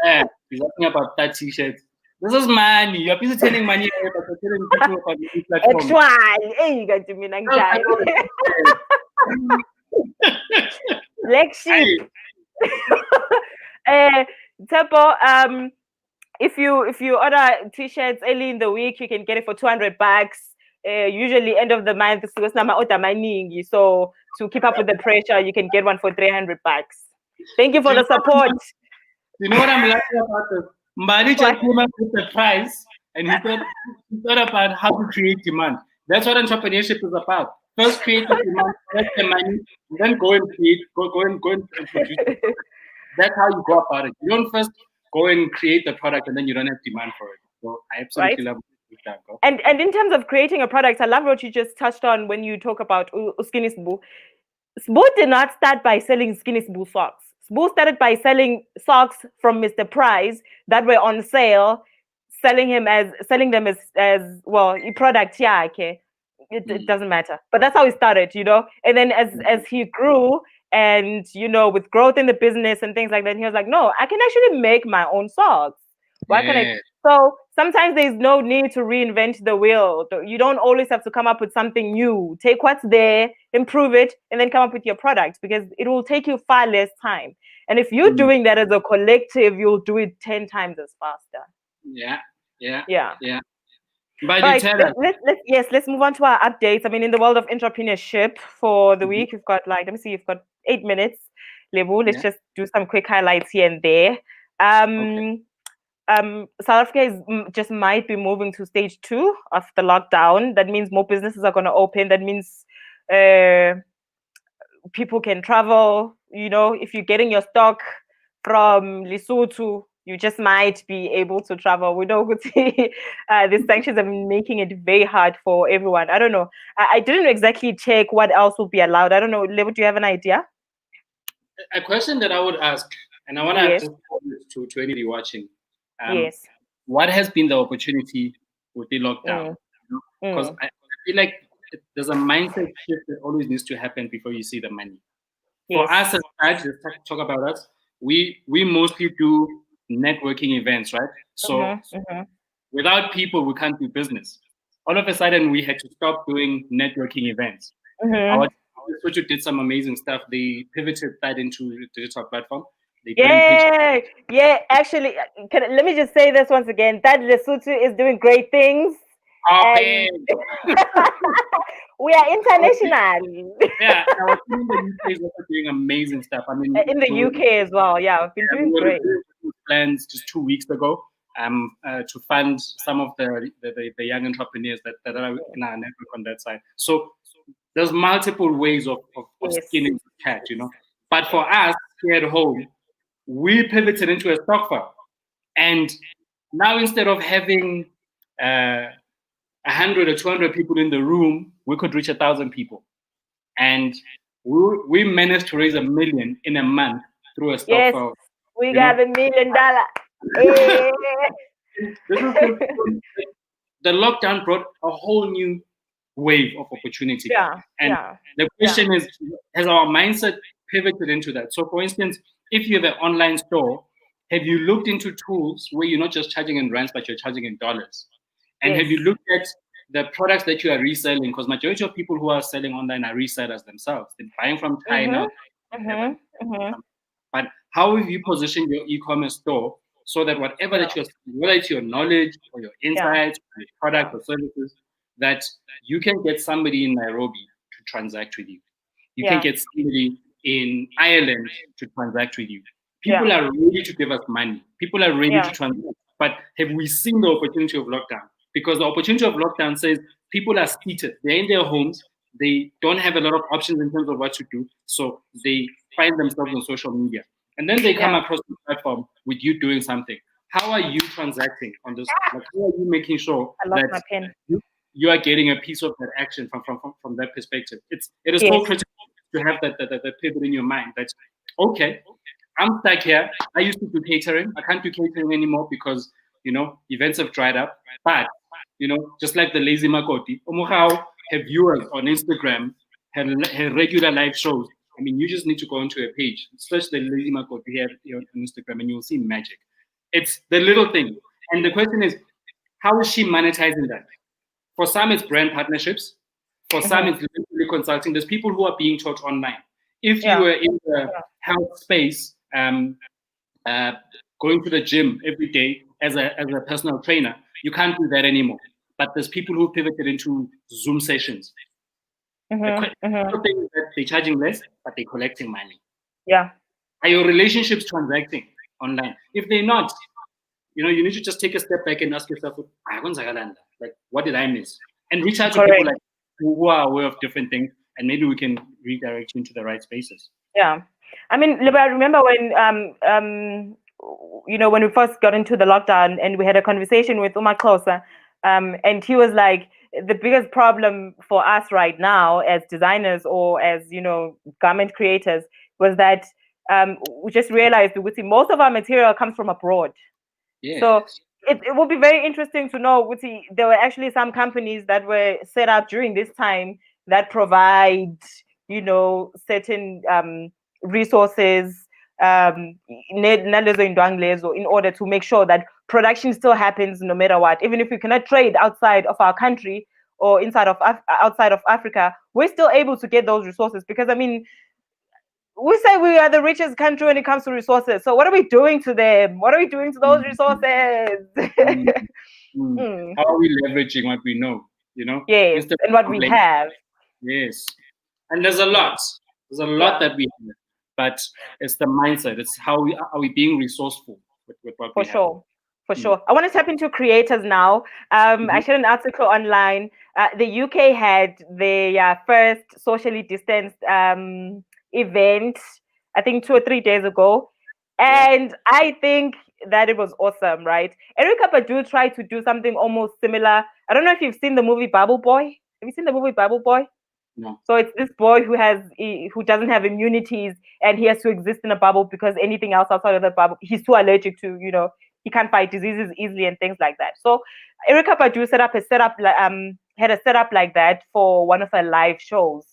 S2: asking about that t-shirt. This is money. You're busy telling money, but you're telling people about the platform.
S1: Actually, hey, you got to mean like sheep. Tempo, if you order t-shirts early in the week, you can get it for $200. Usually end of the month, so to keep up with the pressure, you can get one for $300. Thank you
S2: Do
S1: for
S2: you
S1: the support.
S2: You know what I'm laughing about? This? Mbadi
S1: What?
S2: just came up with the price and he thought about how to create demand. That's what entrepreneurship is about. First create the demand, get the money, and then go and create, go and produce the product. That's how you go about it. You don't first go and create the product and then you don't have demand for it. So I
S1: Right?
S2: absolutely love that. Go.
S1: And in terms of creating a product, I love what you just touched on when you talk about Skinny Sbu. Sbu did not start by selling Skinny Sbu socks. Sbu started by selling socks from Mr. Price that were on sale, selling them as well, a product, yeah, okay. It doesn't matter. But that's how he started, And then as he grew and with growth in the business and things like that, he was like, no, I can actually make my own socks. Why can I?
S2: Yeah.
S1: So sometimes there's no need to reinvent the wheel. You don't always have to come up with something new. Take what's there, improve it, and then come up with your product, because it will take you far less time. And if you're doing that as a collective, you'll do it 10 times as faster.
S2: Yeah. Yeah.
S1: Yeah.
S2: Yeah. But
S1: All
S2: you
S1: right,
S2: tell us.
S1: let's move on to our updates. I mean, in the world of entrepreneurship for the week, we've got let me see, you've got 8 minutes. Lebu, let's
S2: Yeah.
S1: just do some quick highlights here and there.
S2: Okay.
S1: South Africa just might be moving to stage 2 of the lockdown. That means more businesses are going to open. That means people can travel. If you're getting your stock from Lesotho, you just might be able to travel. We know the sanctions have been making it very hard for everyone. I don't know. I didn't exactly check what else will be allowed. I don't know. Level, do you have an idea?
S2: A question that I would ask, and I want to
S1: Yes.
S2: just pose it to anybody watching.
S1: Yes.
S2: What has been the opportunity with the lockdown?
S1: Mm.
S2: Because I feel like there's a mindset shift that always needs to happen before you see the money. For
S1: Yes.
S2: us as Taj, let's talk about us. We mostly do networking events, right? So without people, we can't do business. All of a sudden, we had to stop doing networking events. Our Socho did some amazing stuff. They pivoted that into a digital platform. They bring pictures.
S1: Yeah. Actually, let me just say this once again. That Lesotho is doing great things, and we are international.
S2: Yeah, our team in the UK is also doing amazing stuff. I mean,
S1: In the UK as well. Yeah, we've been doing
S2: we were
S1: great.
S2: doing plans just 2 weeks ago to fund some of the young entrepreneurs that are in our network on that side. So there's multiple ways of skinning the cat, But for us here at home, we pivoted into a stock farm. And now instead of having 100 or 200 people in the room, we could reach 1,000 people. And we managed to raise $1 million in a month through a stock farm.
S1: We got $1 million. Hey.
S2: This is the lockdown brought a whole new wave of opportunity. And the question is, has our mindset pivoted into that? So for instance, if you have an online store, have you looked into tools where you're not just charging in rands, but you're charging in dollars? And have you looked at the products that you are reselling? Because majority of people who are selling online are resellers themselves. They're buying from China. But how have you positioned your e-commerce store so that whatever that you're selling, whether it's your knowledge or your insights, or your product or services, that you can get somebody in Nairobi to transact with you. You can get somebody in Ireland to transact with you. People are ready to give us money. People are ready to transact. But have we seen the opportunity of lockdown? Because the opportunity of lockdown says people are seated. They're in their homes. They don't have a lot of options in terms of what to do. So they find themselves on social media. And then they come across the platform with you doing something. How are you transacting on this? Like, how are you making sure that you are getting a piece of that action from that perspective? It is so critical to have that pivot in your mind. That's okay. I'm stuck here. I used to do catering. I can't do catering anymore because events have dried up. But just like the lazy makoti, Omohao have viewers on Instagram, have regular live shows. I mean, you just need to go onto a page, search the lazy makoti here on Instagram, and you'll see magic. It's the little thing. And the question is, how is she monetizing that? For some, it's brand partnerships. For some, it's literally consulting. There's people who are being taught online. If you are in the health space, uh, going to the gym every day as a personal trainer. You can't do that anymore. But there's people who pivoted into Zoom sessions. The thing is that they're charging less, but they're collecting money.
S1: Yeah.
S2: Are your relationships transacting online? If they're not, you need to just take a step back and ask yourself, like, what did I miss? And reach out to people
S1: Correct.
S2: like who are aware of different things, and maybe we can redirect you into the right spaces.
S1: Yeah. I mean, I remember when when we first got into the lockdown and we had a conversation with Uma Closer, and he was like, the biggest problem for us right now as designers or as, garment creators was that we just realized that most of our material comes from abroad.
S2: Yeah.
S1: So it will be very interesting to know, there were actually some companies that were set up during this time that provide, certain resources in order to make sure that production still happens no matter what. Even if we cannot trade outside of our country or outside of Africa, we're still able to get those resources because, I mean, we say we are the richest country when it comes to resources. So what are we doing to them? What are we doing to those resources?
S2: How are we leveraging what we know?
S1: Yes,
S2: Instead
S1: and what
S2: of
S1: we
S2: like,
S1: have.
S2: yes, and there's a lot. There's a lot that we have, but it's the mindset. It's how are we being resourceful with what
S1: For
S2: we have.
S1: sure. For sure. I want to tap into creators now. I shared an article online. The UK had their first socially distanced event, I think 2 or 3 days ago. And I think that it was awesome, right? Erika Badu tried to do something almost similar. I don't know if you've seen the movie Bubble Boy. Have you seen the movie Bubble Boy?
S2: No.
S1: So it's this boy who doesn't have immunities, and he has to exist in a bubble because anything else outside of the bubble, he's too allergic to. He can't fight diseases easily and things like that. So Erika Badu had a setup like that for one of her live shows,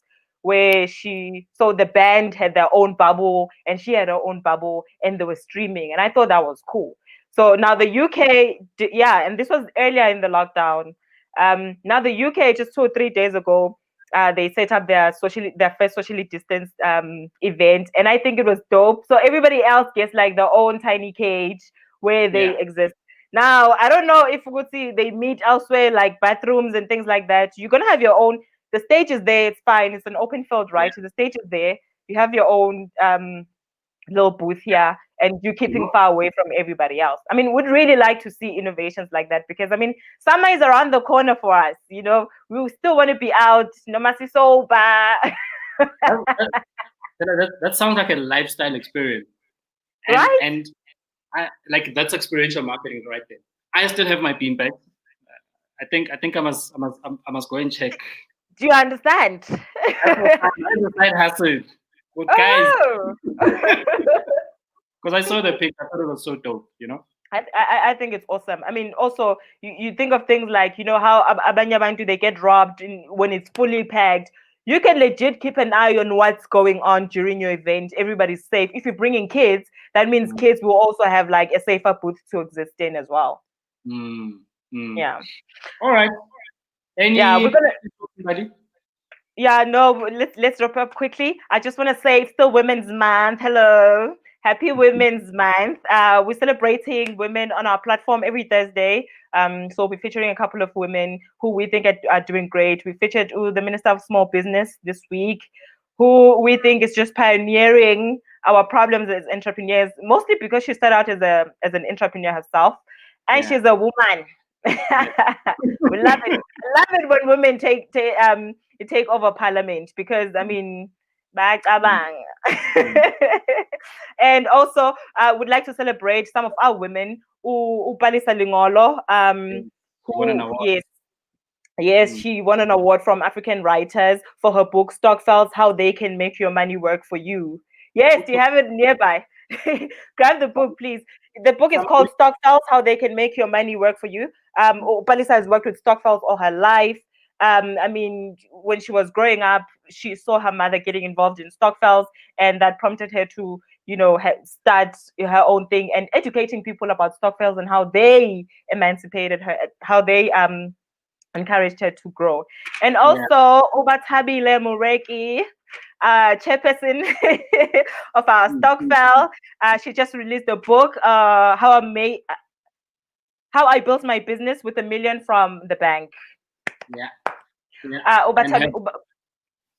S1: where the band had their own bubble and she had her own bubble, and they were streaming, and I thought that was cool. So now the UK, and this was earlier in the lockdown. Now the UK, just 2 or 3 days ago, they set up their first socially distanced event, and I think it was dope. So everybody else gets like their own tiny cage where they exist. Now I don't know if they meet elsewhere, like bathrooms and things like that. You're gonna have your own. The stage is there. It's fine. It's an open field, right? So the stage is there. You have your own little booth here, and you're keeping far away from everybody else. I mean, we'd really like to see innovations like that because, I mean, summer is around the corner for us. We still want to be out. No masi soba.
S2: That sounds like a lifestyle experience,
S1: Right?
S2: And like that's experiential marketing right there. I still have my beanbag. I think I must go and check.
S1: Do you understand?
S2: The side hustle. Well, guys, because I saw the pic, I thought it was so dope.
S1: I think it's awesome. I mean, also you think of things like how abanya bantu they get robbed when it's fully packed. You can legit keep an eye on what's going on during your event. Everybody's safe. If you're bringing kids, that means kids will also have like a safer booth to exist in as well. Yeah.
S2: All right.
S1: Yeah, we're gonna. Yeah, no, let's wrap up quickly. I just want to say it's still Women's Month. Hello. Happy Women's Month. We're celebrating women on our platform every Thursday. So we're featuring a couple of women who we think are doing great. We featured the Minister of Small Business this week, who we think is just pioneering our problems as entrepreneurs, mostly because she started out as an entrepreneur herself, and she's a woman. We love it. I love it when women take over parliament because, I mean, bang. And also, I would like to celebrate some of our women who Palisa Lingolo, who yes, she won an award from African writers for her book Stockfels: How They Can Make Your Money Work for You. Yes, you have it nearby. Grab the book, please. The book is called Stockfels: How They Can Make Your Money Work for You. Palisa has worked with Stockfels all her life. I mean, when she was growing up, she saw her mother getting involved in Stockfels, and that prompted her to, start her own thing and educating people about Stockfels and how they emancipated her, how they encouraged her to grow. And also, Obatabile Mureki, chairperson of our Stockfell. She just released a book, how I built my business with $1 million from the bank.
S2: Yeah. Yeah.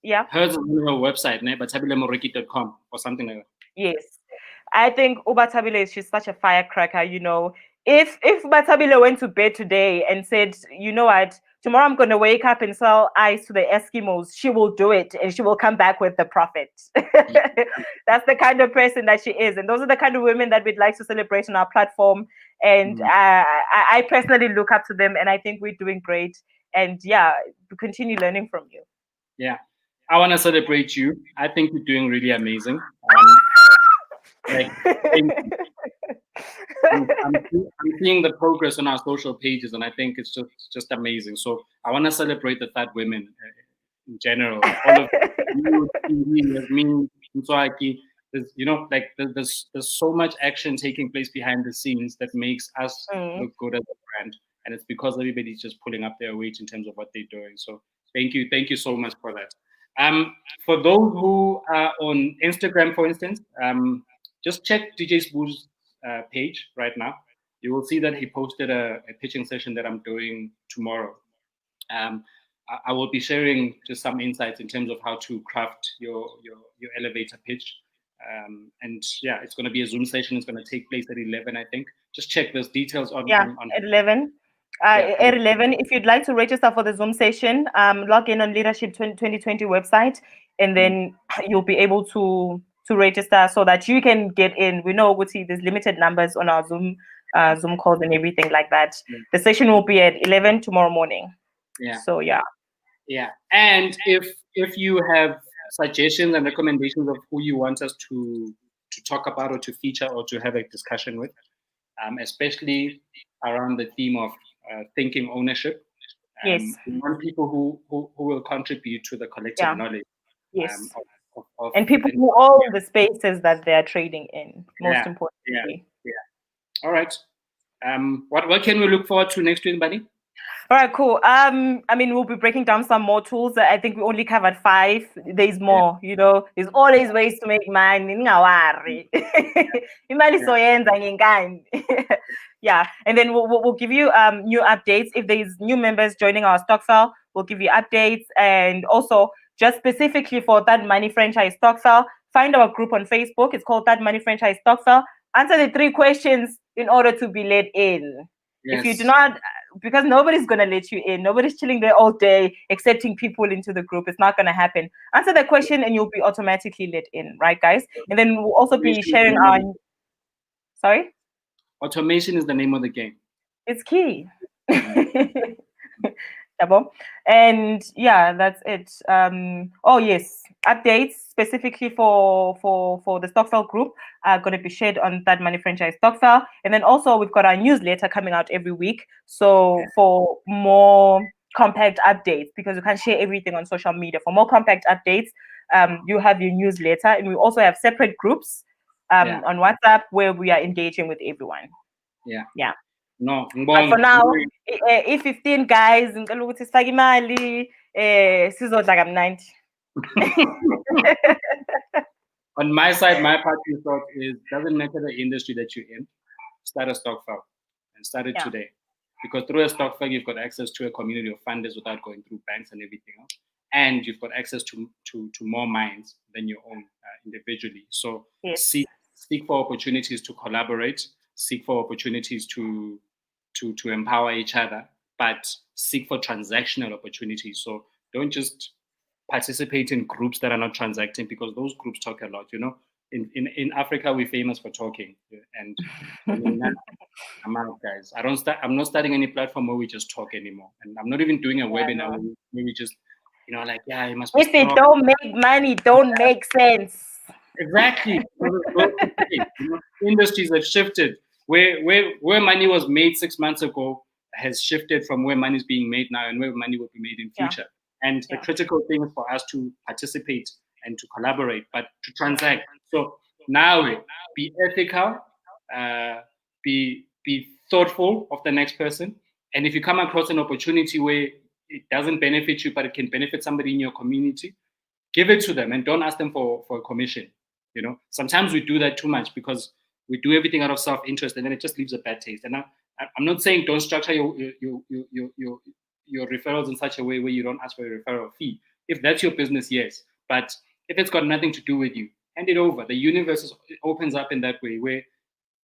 S1: Yeah.
S2: Hers is on her website, batabilemoreki.com or something like that.
S1: Yes. I think Ubatabile, she's such a firecracker, If Ubatabile went to bed today and said, you know what, tomorrow I'm going to wake up and sell ice to the Eskimos, she will do it and she will come back with the profit. That's the kind of person that she is. And those are the kind of women that we'd like to celebrate on our platform. And I personally look up to them and I think we're doing great. And yeah, to continue learning from you.
S2: Yeah. I want to celebrate you. I think you're doing really amazing. I'm seeing the progress on our social pages, and I think it's just amazing. So I want to celebrate the fat women in general, all of you, me, Mtswaki. There's so much action taking place behind the scenes that makes us look good as a brand, and it's because everybody's just pulling up their weight in terms of what they're doing. So thank you so much for that. For those who are on Instagram, for instance, just check DJ Spoo's page right now. You will see that he posted a pitching session that I'm doing tomorrow. I will be sharing just some insights in terms of how to craft your elevator pitch. And yeah, it's going to be a Zoom session. It's going to take place at 11, I think. Just check those details on.
S1: At 11. At 11, if you'd like to register for the Zoom session, log in on Leadership 2020 website, and then you'll be able to register so that you can get in. We know there's limited numbers on our Zoom calls and everything like that. The session will be at 11 tomorrow morning.
S2: Yeah.
S1: So yeah.
S2: Yeah. And if you have suggestions and recommendations of who you want us to talk about or to feature or to have a discussion with, especially around the theme of thinking ownership.
S1: Yes.
S2: We want people who will contribute to the collective knowledge.
S1: Yes. And people who own the spaces that they are trading in, most importantly.
S2: Yeah. All right. What can we look forward to next week, buddy?
S1: All right, cool. We'll be breaking down some more tools. I think we only covered 5. There's more, there's always ways to make money. Yeah, and then we'll give you new updates. If there's new members joining our Stockfell, we'll give you updates. And also, just specifically for That Money Franchise Stockfell, find our group on Facebook. It's called That Money Franchise Stockfell. Answer the 3 questions in order to be let in. Yes. If you do not, because nobody's going to let you in. Nobody's chilling there all day accepting people into the group. It's not going to happen. Answer the question and you'll be automatically let in, right, guys? And then we'll also be sharing our... Sorry?
S2: Automation is the name of the game.
S1: It's key. And yeah, that's it. Oh yes, updates specifically for the Stockfell group are going to be shared on That Money Franchise Stockfell. And then also we've got our newsletter coming out every week. So for more compact updates, because you can't share everything on social media, for more compact updates, you have your newsletter, and we also have separate groups on WhatsApp where we are engaging with everyone. Yeah.
S2: No,
S1: but for now, if 15 guys, sizodla 90.
S2: On my side, my parting thought is, doesn't matter the industry that you're in, start a Stockfell and start it today. Because through a Stockfell, you've got access to a community of funders without going through banks and everything else. And you've got access to more minds than your own individually. So seek for opportunities to collaborate, seek for opportunities to empower each other, but seek for transactional opportunities. So don't just participate in groups that are not transacting, because those groups talk a lot. In Africa, we're famous for talking, and I'm out, guys. I'm not starting any platform where we just talk anymore, and I'm not even doing a webinar where we just, it must be.
S1: If it don't make money, don't make sense.
S2: Exactly. Industries have shifted. Where money was made 6 months ago has shifted from where money is being made now and where money will be made in future. And the critical thing is for us to participate and to collaborate, but to transact. So now be ethical, be thoughtful of the next person. And if you come across an opportunity where it doesn't benefit you, but it can benefit somebody in your community, give it to them and don't ask them for a commission. You know, sometimes we do that too much because we do everything out of self-interest, and then it just leaves a bad taste. And I'm not saying don't structure your referrals in such a way where you don't ask for a referral fee. If that's your business, yes. But if it's got nothing to do with you, hand it over. The universe opens up in that way where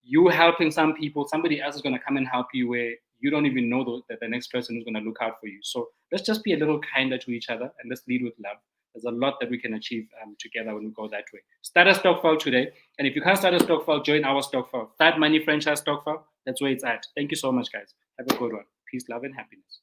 S2: you helping some people, somebody else is going to come and help you where you don't even know that the next person is going to look out for you. So let's just be a little kinder to each other and let's lead with love. There's a lot that we can achieve together when we go that way. Start a stokvel today. And if you can't start a stokvel, join our stokvel. Start Money Franchise Stokvel. That's where it's at. Thank you so much, guys. Have a good one. Peace, love, and happiness.